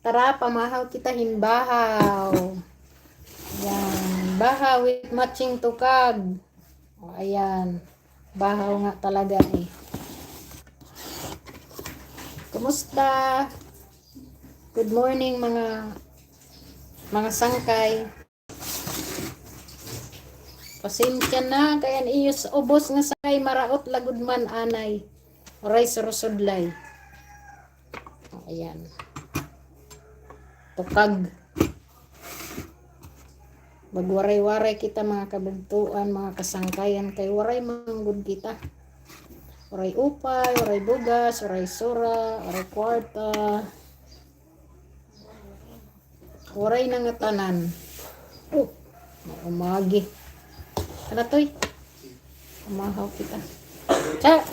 Tara, pamahaw kita himbahaw. Yan. Bahaw with matching tukag. O, ayan. Bahaw nga talaga eh. Kumusta? Good morning mga sangkay. Pasensya na kaya iyos ubos nga sakay maraot lagud man anay. Oray surusudlay. O, ayan. Tukag. Magwaray-waray kita mga kabugtuan, mga kasangkayan kay waray manggod kita. Waray upay, waray bugas, waray sura, waray kwarta. Waray nangatanan. Oh, umagi. Ano to'y? Umahaw kita. Cha!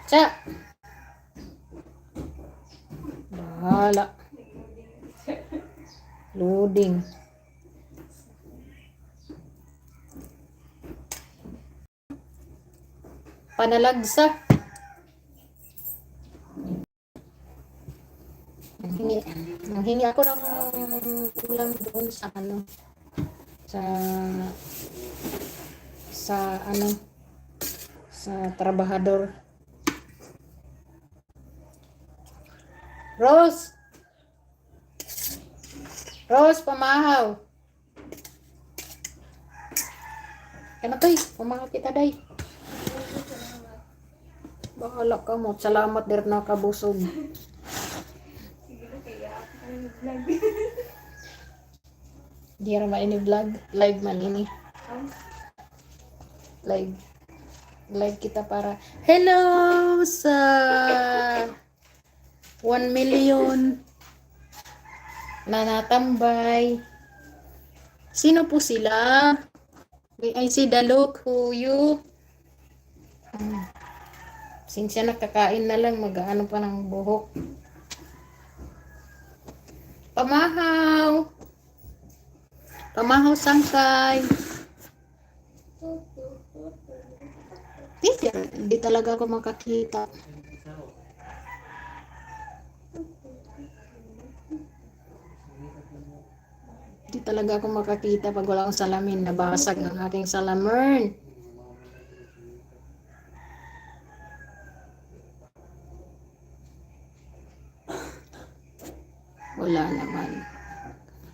Cha! Bahala. Loading. Panalagsa. Nanghingi ako ng ulam doon sa sa trabahador. Rose, pamahaw. Ano to'y? Pamahaw kita day. Bahala ka mo. Salamat dir na kabusog. Di ra ini vlog. Live man ini. Live kita para hello sa 1 million na natambay. Sino po sila? I see the look who you. Sinsya nakakain na lang, mag-ano pa ng buhok. Pamahaw. Pamahaw sangkay. Hindi talaga ako makakita. Hindi talaga ako makakita pag wala akong salamin. Nabasag ang aking salamern. Wala naman.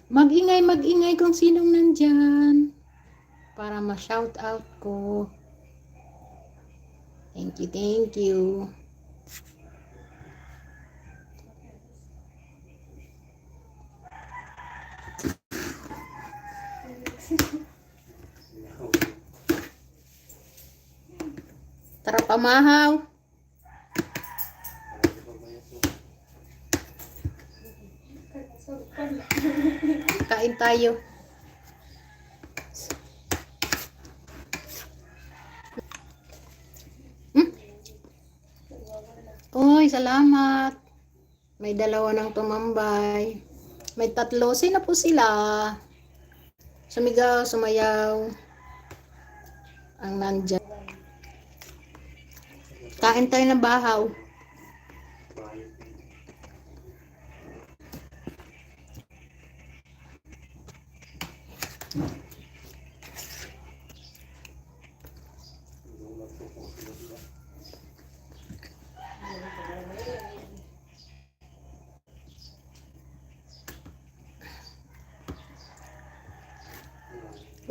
Mag-ingay kung sinong nandyan. Para ma-shout out ko. Thank you. Tara pamahaw. Kain tayo. Uy, salamat. May dalawa ng tumambay. May 3. Sino po sila? Sumigaw, sumayaw. Ang nandyan. Kain tayo ng bahaw.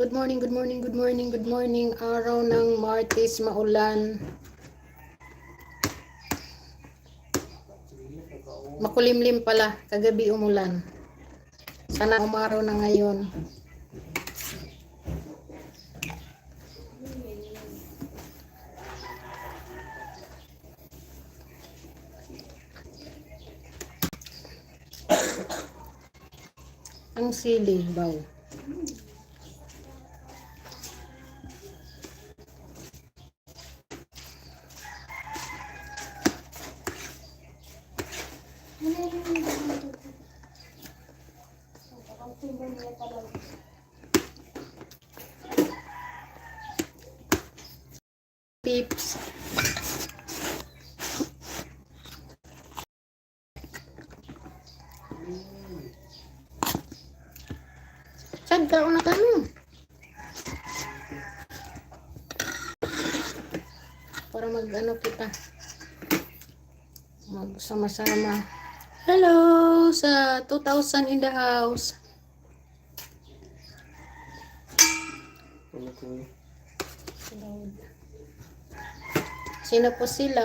Good morning. Araw ng Martes, maulan. Makulimlim pala, kagabi umulan. Sana umaraw na ngayon. Ang sili, baw. Pips. Sad ka na kami. Para mag-ano kita. Magsama-sama. Hello sa 2,000 in the house. Sino po sila?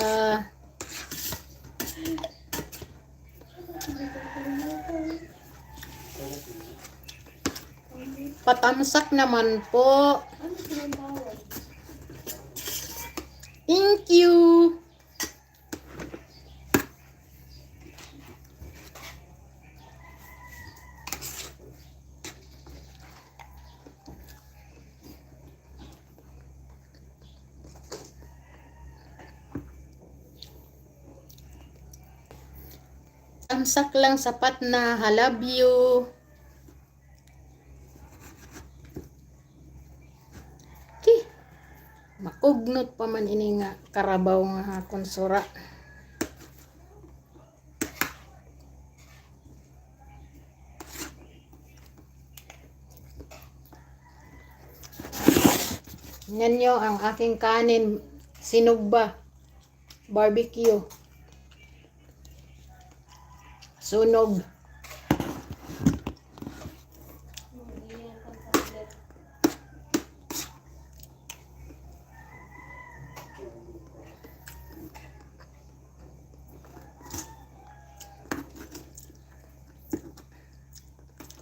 Patamsak naman po. Thank you. Tamsak lang sapat na. I love you. Okay. Makugnot pa man ini nga karabaw nga konsura. Yan nyo ang aking kanin. Sinugba. Barbecue. Sunog.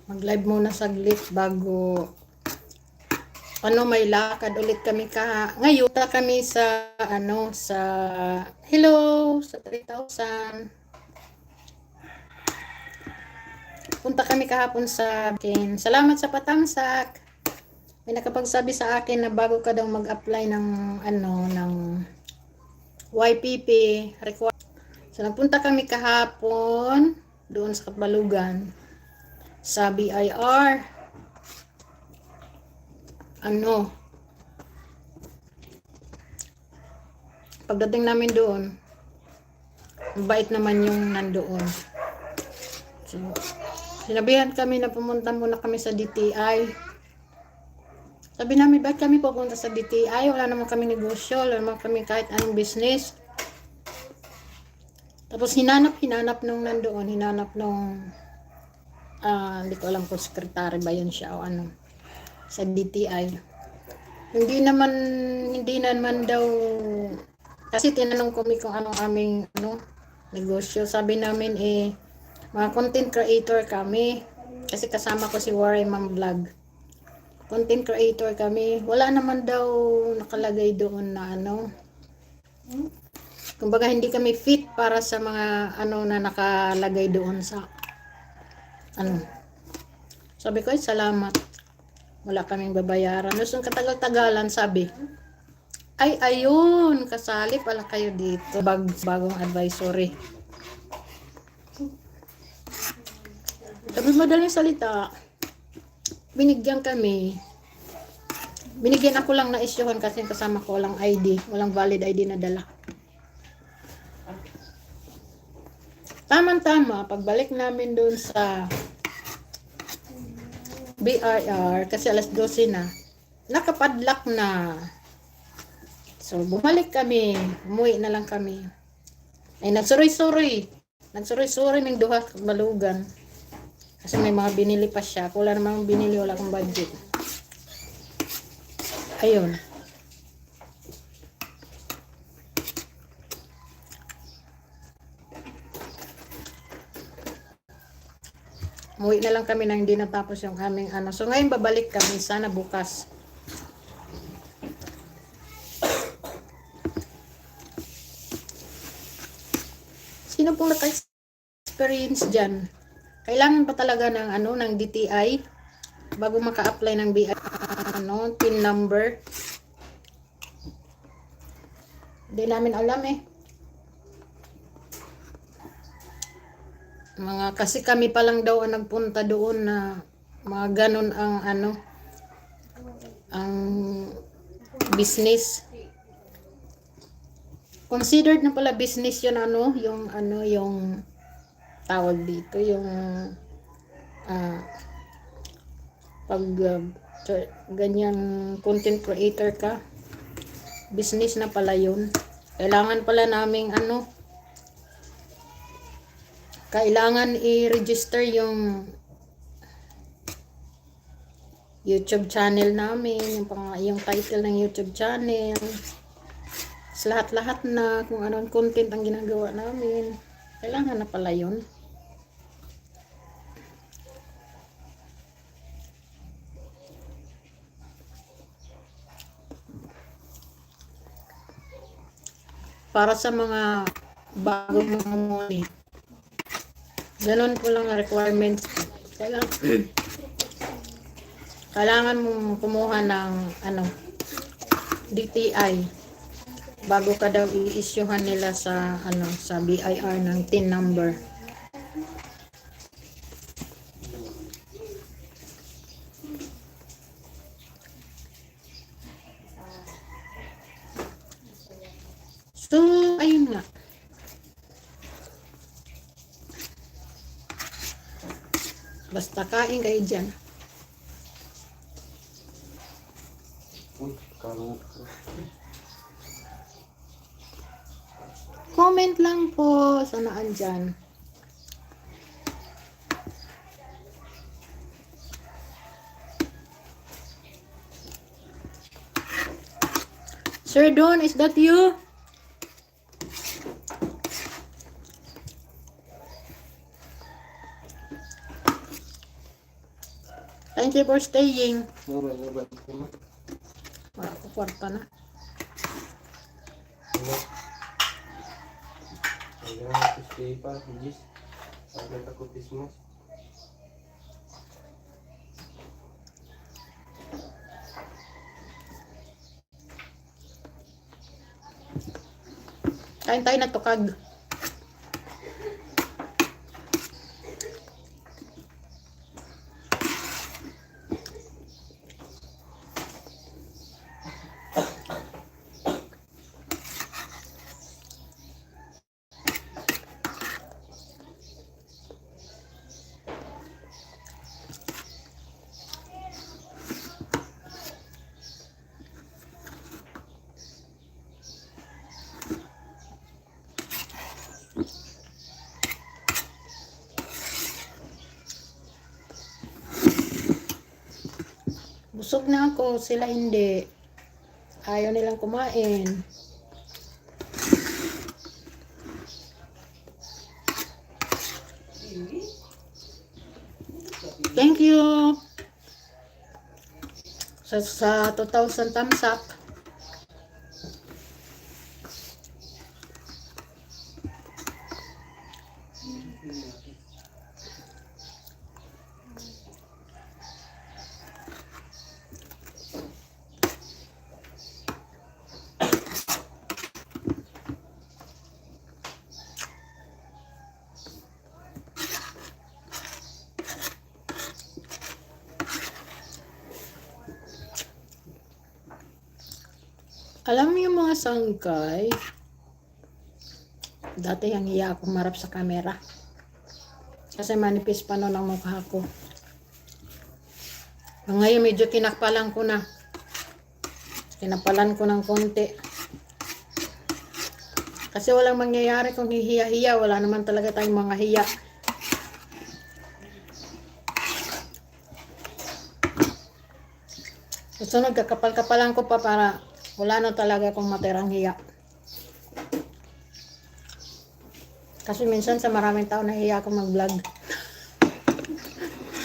Mag-live muna saglit bago may lakad ulit kami ngayon kami sa sa hello sa 3,000. Punta kami kahapon sa akin. Salamat sa patamsak. May nakapagsabi sa akin na bago ka daw mag-apply ng ng YPP require. So nagpunta kami kahapon doon sa Katbalugan sa BIR. Pagdating namin doon, mabait naman yung nandoon. So, sinabihan kami na pumunta muna kami sa DTI. Sabi namin, bakit kami pupunta sa DTI? Wala naman kami negosyo, wala naman kami kahit anong business. Tapos hinanap nung nandoon, hindi ko alam kung sekretary ba yun siya o sa DTI. Hindi naman daw, kasi tinanong ko kung anong aming negosyo. Sabi namin mga content creator kami. Kasi kasama ko si Waray Ma'am Vlog. Content creator kami. Wala naman daw nakalagay doon na kumbaga hindi kami fit para sa mga na nakalagay doon sa Sabi ko salamat. Wala kaming babayaran. Nung katagal-tagalan sabi, ayun, kasali pala kayo dito. Bagong advisory. Sabi madaling salita, binigyan ako lang na isyuhan kasi kasama ko walang ID, walang valid ID na dala. Tama-tama, pagbalik namin doon sa BIR, kasi alas 12 na, nakapadlock na. So, bumalik kami, umuwi na lang kami. Nagsuri-suri ng duha balugan. Kasi may mga binili pa siya. Kung wala namang binili, wala akong budget. Ayun. Umuwi na lang kami nang hindi natapos yung aming So ngayon babalik kami. Sana bukas. Sino pong naka-experience dyan? Kailangan pa talaga ng ng DTI bago maka-apply ng BI PIN number. Hindi namin alam kasi kami pa lang daw ang nagpunta doon na mga ganun ang ang business. Considered na pala business yun yung tawag dito, yung ah, pag ganyan content creator ka, business na pala yun. Kailangan pala naming kailangan i-register yung YouTube channel namin, yung title ng YouTube channel, lahat-lahat na kung anong content ang ginagawa namin. Kailangan na pala yun. Para sa mga bagong mamumuli, ganun po lang ang requirements. Kailangan mong kumuha ng DTI bago ka daw i-issuehan nila sa sa BIR ng TIN number. So, ayun nga. Basta kain kayo dyan. Comment lang po sa naan dyan. Sir Don, is that you? Thank you for staying. Wala ko kwarta na. Kain tayo na tukag. Busog na ako, sila hindi. Ayaw nilang kumain. Thank you sa 2,000 thumbs up. Alam mo yung mga sangkay, dati ang iya ako marap sa camera. Kasi manipis pa noon ang mukha ko. Ngayon medyo kinakpalan ko na. Kinapalan ko ng konti. Kasi walang mangyayari kung hihiya-hiya. Wala naman talaga tayong mga hiya. Susunod, kakapal-kapalan ko pa para wala na talaga kung matirang hiya. Kasi minsan sa maraming tao nahiya ako mag-vlog.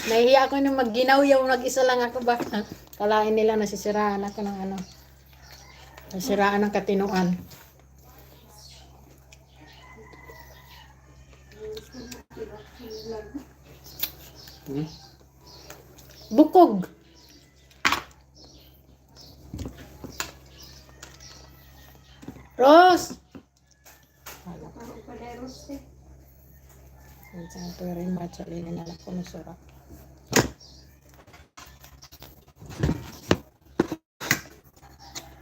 Nahiya ako nung magginaw yung nag-isa lang ako ba. Kalain nila nasisiraan ako ng nasiraan ng katinuan. Bukog. Rose! Ito rin baca lili na ko ng surat.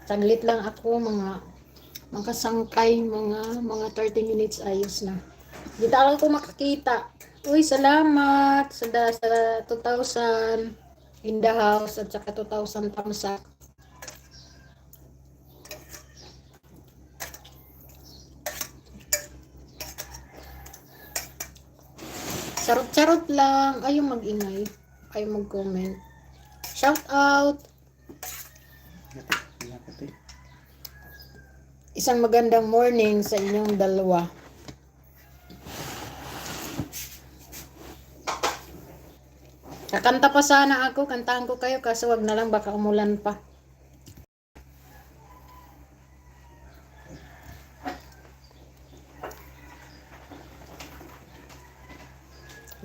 Saglit lang ako, mga sangkay, mga 30 minutes ayos na. Di talaga ko makakita. Uy, salamat sa 2,000 in the house at saka 2,000 tamsak. Charot-charot lang. Ayaw mag-ingay. Ayaw mag-comment. Shout out. Isang magandang morning sa inyong dalawa. Kakanta pa sana ako. Kantahan ko kayo kaso wag na lang baka umulan pa.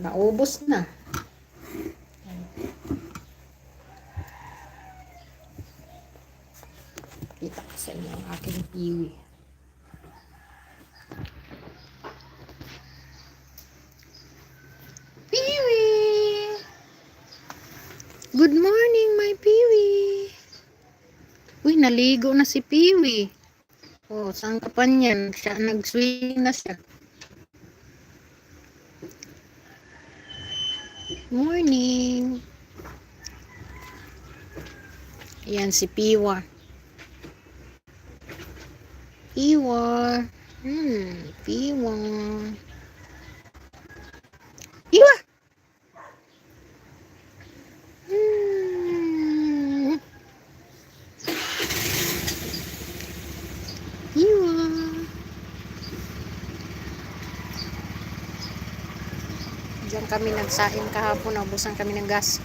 Naubos na. Kita ko sa inyo ang aking piwi. Piwi! Good morning, my piwi! Uy, naligo na si piwi. Oh, saan ka pa niyan? Siya, nag-swing na siya. Morning! Ayan si Piwa. Piwa. Piwa. Piwa! Piwa. Diyan kami nagsain kahapon. Naubusan kami ng gas.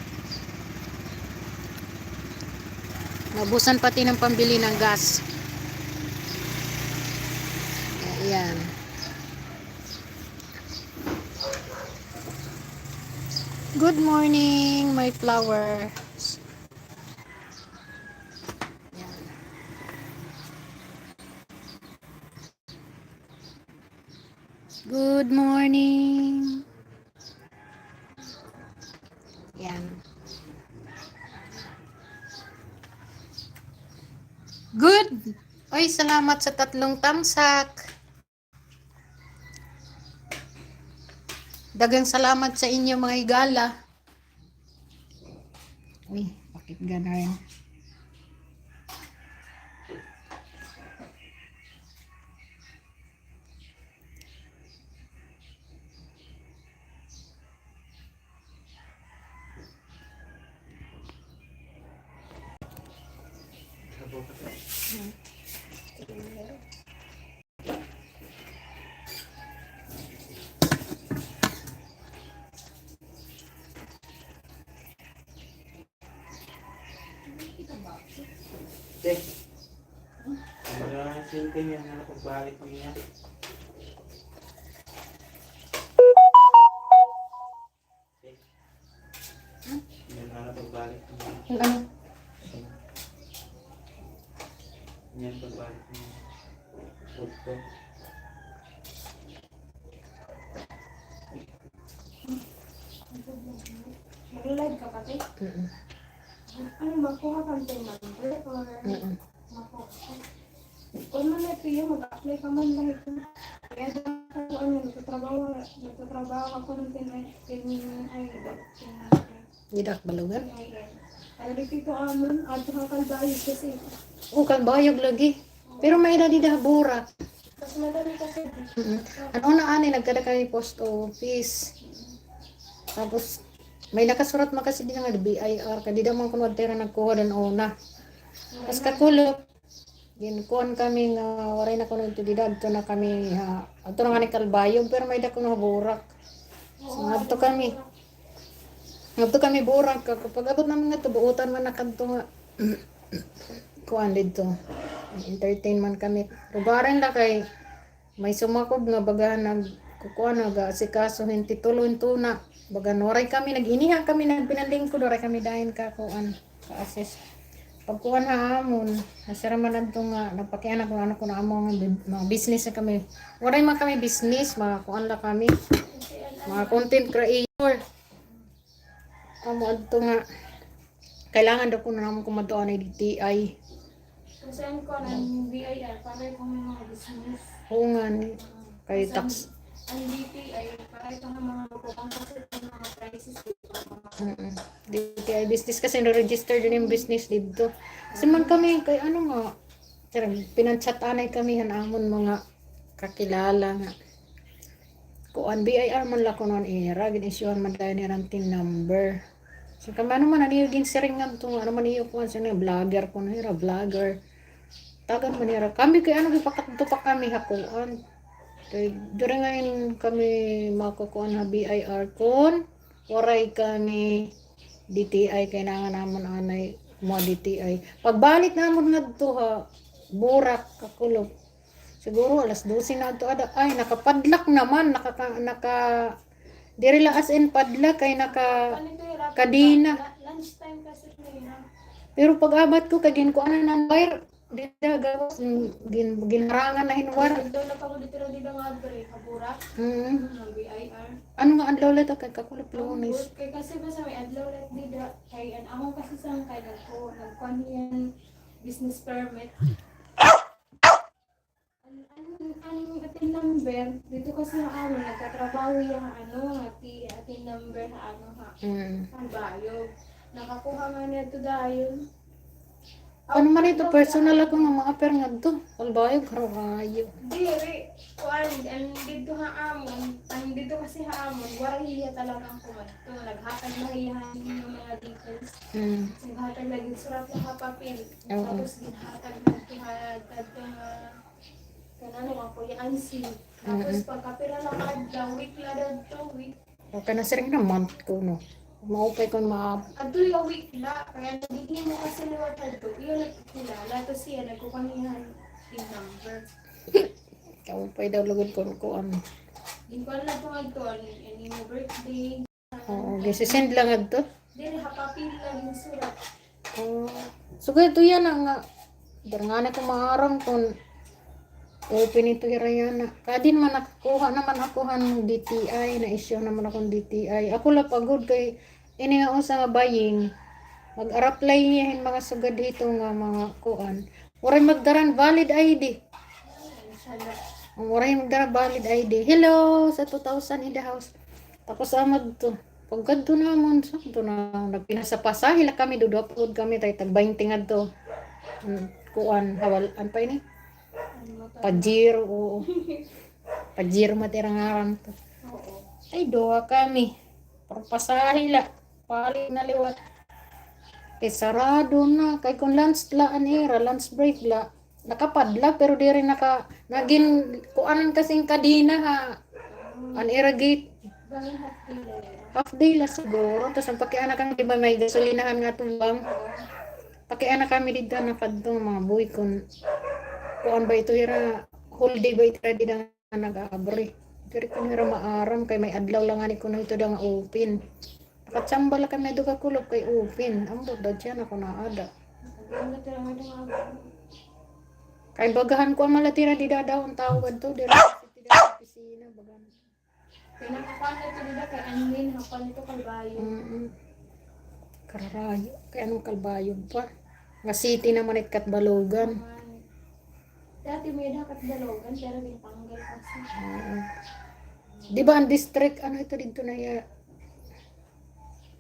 Naubusan pati ng pambili ng gas. Ayan. Good morning, my flowers. Ayan. Good morning. Ayan. Good. Oy, salamat sa 3 tamsak. Dagang salamat sa inyo mga igala. Uy, bakit gano'n? Wala sinte niya na pagbalik niya. Yan na pagbalik niya. Ano? Yan pagbalik niya. Foto. Mag-live ka pati? Ano ba? Kuha kang payment or makuha? Kung man na ito mag-apply ka man lang ito. Kaya ano, nagtatrabaho ako ng 10 ay Gidak balugan? Ay, dito amon, at saka kalbayo kasi. Oh, kalbayog lagi. Pero may edad di bura. Mas madali kasi. Ano na ani nagkada kami post office. Tapos may nakasurat man kasi din nga BIR kadi daw man kuno tera nagkuha dan una. Tapos kakulot. Ginkuhan kami nga waray na kuno ito didadto na kami ato na nga ni kalbayog pero may da kuno burak. So, ngadto kami. Ngadto kami burak kapag abot namin nga tubuutan man na kadto nga kuan dito. Entertainment kami. Rubaran la kay may sumakob nga baga nagkukuha nag-asikaso hindi tuloy na baga noray kami nag-iniha kami nagpinalingkod noray kami dahin ka kuan ka-assist pagkuhan ha amon nasira man adto nga napakianak ko ano ko na among mga business na kami waray man kami business mga kuan la kami mga content creator amo adto nga kailangan daw ko na namon kumatuan ay DTI Kasi ano ko ng BIR, para kung may mga business. hungan kay tax ang DTI, para ito ng mga lupang kasi ng mga prices dito. DTI business kasi na-register din yung business dito. Kasi man kami, kay ano nga, pinanchat-anay kami, hanamon mga kakilala nga. Kuan BIR man la ko noon era, ginisyuhan man tayo ni ranting number. So kami ano man, naniyogin siringan to, ano man iyo kuan siya vlogger ko na hira, vlogger. Tagan man hira. Kami kay ano, ipakatto pa kami hakuan. Kay dire ngayon kami makukuan na BIR kon waray kami DTI kay nangan namon anay mo DTI. Pagbalik namon ngadto ha burak kakulog. Siguro alas 12 na ito ada. Ay nakapadlak naman naka diri la as in padlak kay naka kadina. Lunchtime kasi na. Pero pag abat ko kay gin ko ana nang wire dito gawas ginharangan na hinwar. Doon na pa ko dito rin dito ngabre, kabura. Ng BIR. Ano nga adlaw la kay kakulog lunes. Kay kasi ba sa may adlaw let dito kay an among kasi sang kay nagkuan yan business permit. Ang ating number dito kasi na ano nagtatrabaho yung ating number na ano ha. Ang bayog. Nakakuha nga nito dayon. Ano man ito personal ako nga mga per ngadto. Albayog karayo. Diri, kuan ang dito ha amon, ang dito kasi ha amon, wala hiya talagang kumanto. Naghatag na hiyahan yung mga details. Naghatag lagi surat na papel. Tapos ginhatag na tihad kadto nga kanano nga po yung ansi. Tapos pagkapira lang adlaw, week la daw week. Okay na sir na month ko no. Maupay ko Adto yung week la, kaya nagiging mo kasi liwat adto. Iyon nagkilala to siya nagkukangihan yung number. Kaupay daw lugod ko ano. Hindi ko alam kung ito, any mo birthday. Oo, gisisend lang adto. Dili, hapapil lang yung surat. So ito yan nga. Darangana ko maarang kung open ito irayana. Kadin man nakakuha naman ako ng DTI, na-issue naman akong DTI. Ako la pagod kay ini nga usa nga buying. Mag-apply niya mga sugad dito nga mga kuan. Waray magdaran valid ID. Waray magdaran valid ID. Hello sa 2000 in the house. Tapos amad to. Pagkadto namon sa to na nagpinasa-pasa hila kami dudapod kami tay tag 20 ngadto. Kuan hawal an pa ini. Pajero, oo. Pajero matirang aram to. Ay, doha kami. Pasahe la. Pali na liwat. Eh, sarado na. Kay kung lunch la, lunch break la. Nakapadla, pero di rin naging, kuanan kasing kadina ha. Anira gate. Half day la siguro. Tapos ang pakianak kami, diba may gasolinahan nga tumbang. Pakianak kami dito nakadtong mga buhay kung kuan ba ito hira whole day ba ito di na nag-aabri. Diri ko hira maaram kay may adlaw lang ani ko na ito nga open. Nakatsamba lang kami do kakulog kay open. Ambot daw siya na ko naada. Kay bagahan ko ang malatira di dadawon tawag to diri sa opisina bagan. Pinakakuan na ito dito kay Anlin, hakuan ito kalbayo. Kararayo. Kay anong kalbayo pa? Nga city naman it Katbalogan. Dati may dapat dalogan, pero bintanggal kasi. Di ba ang district, ano ito dito na ya?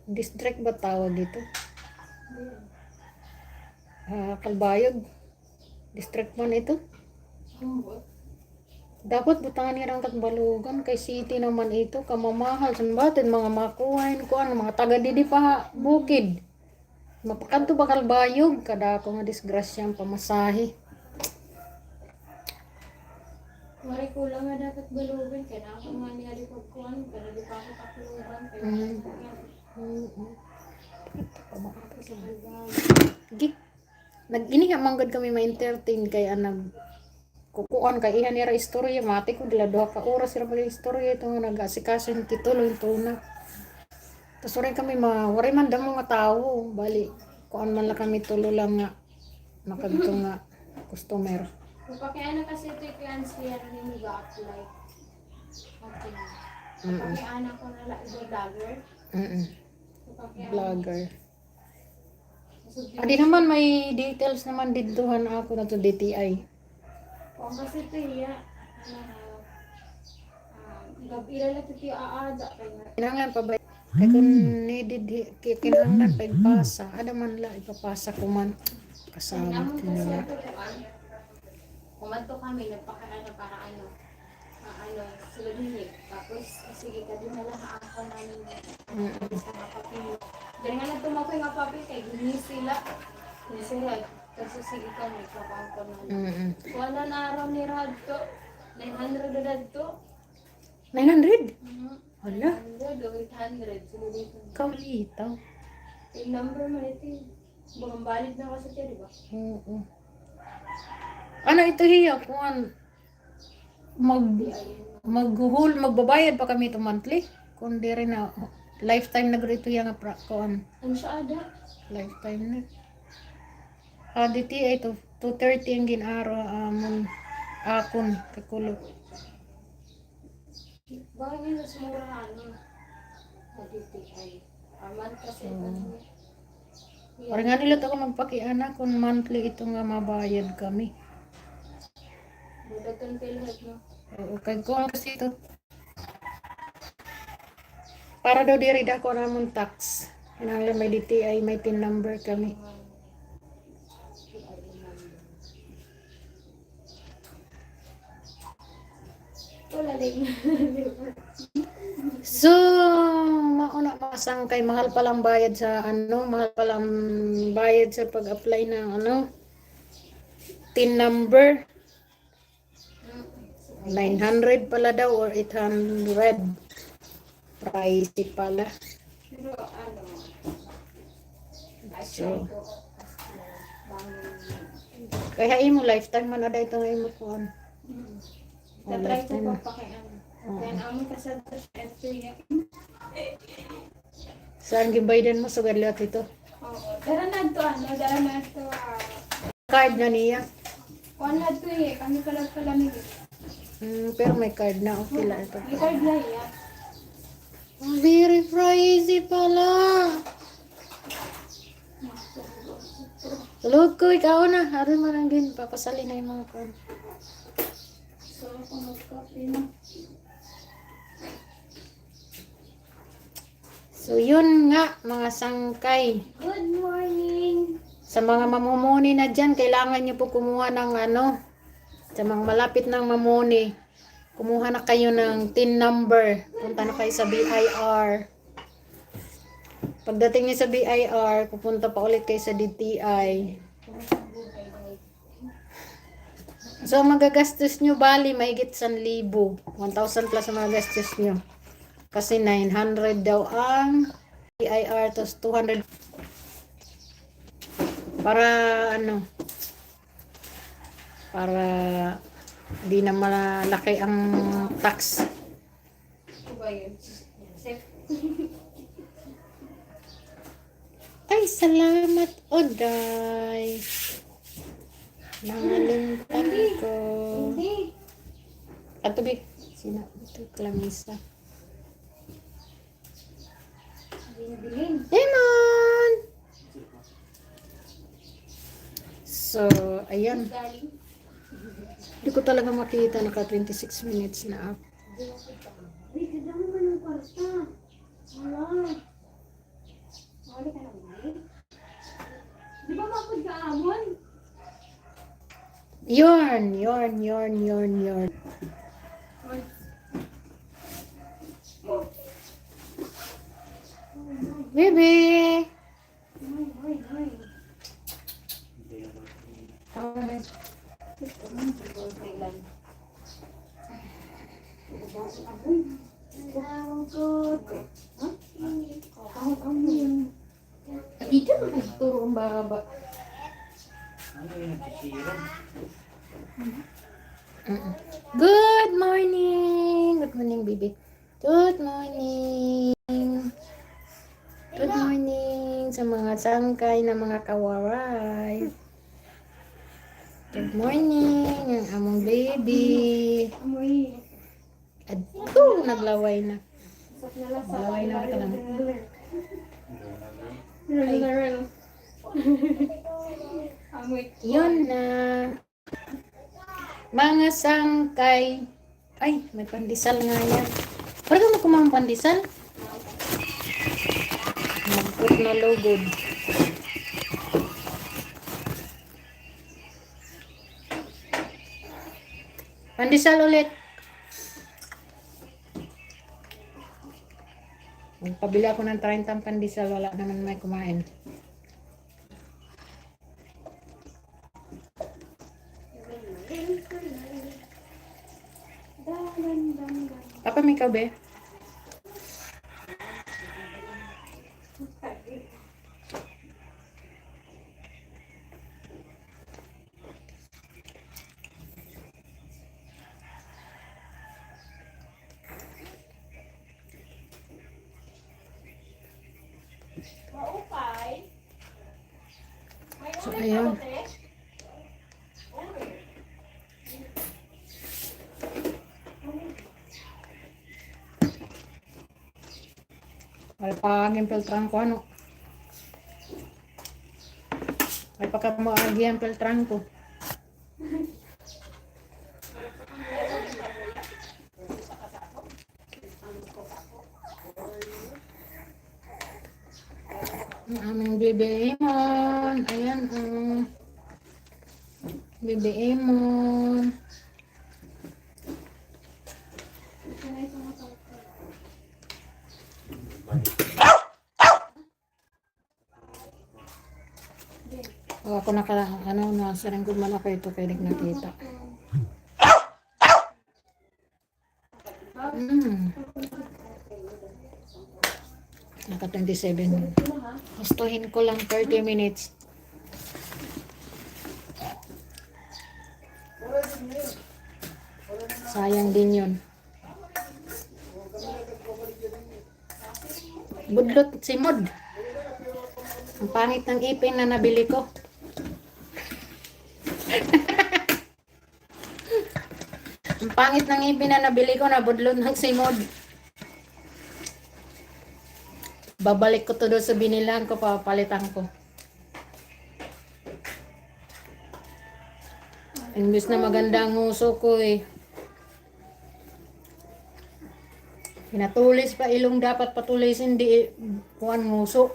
District ba tawag dito? Kalbayog. District man ito. Dapat butangan nirang Katbalogan kay city naman ito. Kamamahal. Sambatin mga makuhain ko ano, mga taga didi pa bukid. Mapakanto ba Kalbayog? Kada ako nga disgrasyang pamasahe. Mari kulang nga dapat balugan, kaya na ako nga niya pagkuhan, pero di pa ako kapulugan, kaya Nag-ini nga manggod kami ma-entertain kaya kukuan kay ihan nira istorya mati ko dila 2 ka oras sila pag istorya ito nga nag-asikaso yung titulo yung tuna. Tapos rin kami waray man damo nga tao bali kuan man lang kami tulo lang nga nakadto nga customer. Pakiana kasi ito yung plans niya na hindi mag-apply. Pakiana ko na lang iba vlogger. Vlogger. Adi naman may details naman dituhan ako na to DTI. Kung kasi ito iya, Gabi lang ito tiyo aada. Kinahanglan pa ba? Kaya kung needed, kinahanglan pa ipasa. Ada man la, ipapasa ko man. Kasama Amon ko kasi na. ito kuan. Kumanto kami, nagpakaano para ano. Sila din eh. Tapos, sige ka din nila haangkan namin. Sa mga papilo. Dahil nga nagtumakoy nga papi, kay gini sila. Gini sila. Kasi sige ka, may kapaangkan namin. Wala na araw ni Radto. 900 na Radto. 900? Hala, 100 o 800. Sila dito. kaulitaw. Yung number mo ito. Bugang valid na kasi siya, di ba? Oo. Ano ito hiya? Kung magbabayad pa kami ito monthly. Kung di rin na lifetime na grito yung kuan. Ano siya ada? Lifetime na. DTI to 230 ang ginaro amon akon kakulo. Bakit yun mas mura ano? Sa DTI. Aman kasi ano. Para nga nila ako magpakiana kung monthly ito nga mabayad kami. Budagan PhilHealth no? Oo, kay ko kasi ito. Para daw diri dako namon tax. Kinahanglan may DTI, may PIN number kami. Wala din. So, mauna masang kay mahal pa lang bayad sa mahal pa lang bayad sa pag-apply ng PIN number. 900 pala daw or 800. Pricey pala. Pero ano? So, kaya imo lifetime man ada ito nga imo kuan. Tatry ko pa pakiano. Then amon kasal sa FPA. Saan gibaydan mo sa gadlat ito? Oo. Dara na to ano? Dara na to. Card na niya. Kuan na to eh. Kami kalamig. Pero may card na. Okay lang ito. Record na yan. Very pricey pala. Tulog ko, ikaw na. Hari mo lang din. Papasali na yung mga card. So, kung mag-copy na. So, yun nga, mga sangkay. Good morning! Sa mga mamumuni na dyan, kailangan nyo po kumuha ng sa mga malapit ng mamuni. Kumuha na kayo ng TIN number. Punta na kayo sa BIR. Pagdating niyo sa BIR, pupunta pa ulit kayo sa DTI. So, magagastos nyo bali, mahigit 1,000. 1,000 plus ang magagastos nyo. Kasi 900 daw ang BIR, tapos 200. Para para di na malaki ang tax. Ito ba yun? Safe. Ay, salamat, Oday. Nangalimtan ko. Hindi. Ato, Bi. Sina? Ito, klamisa. Bilin-bilin. Lemon! So, ayan. Galing. Hindi ko talaga makita. Naka 26 minutes na ako. Ay, kadami mo ng kwarta. Wala. Wala ka na bumalik? Di ba mapod ka amon? Yorn. Baby! Hoy. Dito na nagturo ang baba. Ano yung nagsisira? Good morning! Good morning, baby. Good morning! Good morning sa mga sangkay na mga kawaray. Good morning, ang among baby. Amoy. Adto, naglaway na. Sap na lang sa Laway na ka lang. Amoy. Yun na. Mga sangkay. Ay, may pandesal nga yan. Pwede mo kumang pandesal? Magput na lugod. Pandesal ulit. Magpabili ako ng 30 pandesal, wala naman may kumain. Papa, may kabe? Maupay. May So, ulit ayun. kamote. Wala pa aging filtran ko, ano? Wala pa ka mo aging filtran ko. Ang aming bebe Emon. Ayan, bebe Emon. O, ako nasa ringgod man ako ito kaya nakita. Naka 27. Gustuhin ko lang 30 minutes. Sayang din yun. Budlot si Mod. Ang pangit ng ipin na nabili ko. Ang pangit ng ipin na nabili ko na budlot ng si Mod. Babalik ko to doon sa binilan ko, papalitan ko. Imbis na maganda ang nguso ko eh. Pinatulis pa ilong dapat patulisin, di kuhan nguso.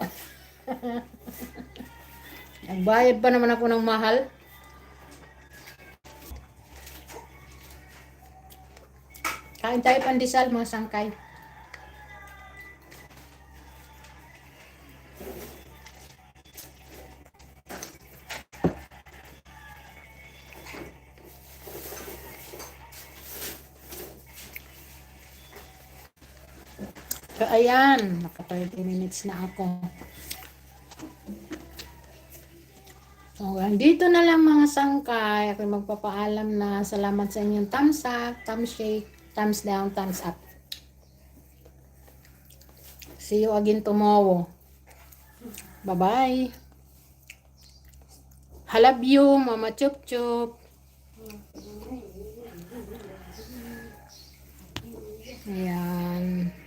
Nagbayad pa naman ako ng mahal. Kain tayo pandesal mga sangkay. So, ayan. Naka 30 minutes na ako. So, dito na lang mga sangkay. Ako magpapaalam na. Salamat sa inyong thumbs up, thumbs shake, thumbs down, thumbs up. See you again tomorrow. Bye-bye. I love you, Mama Chup Chup. Ayan.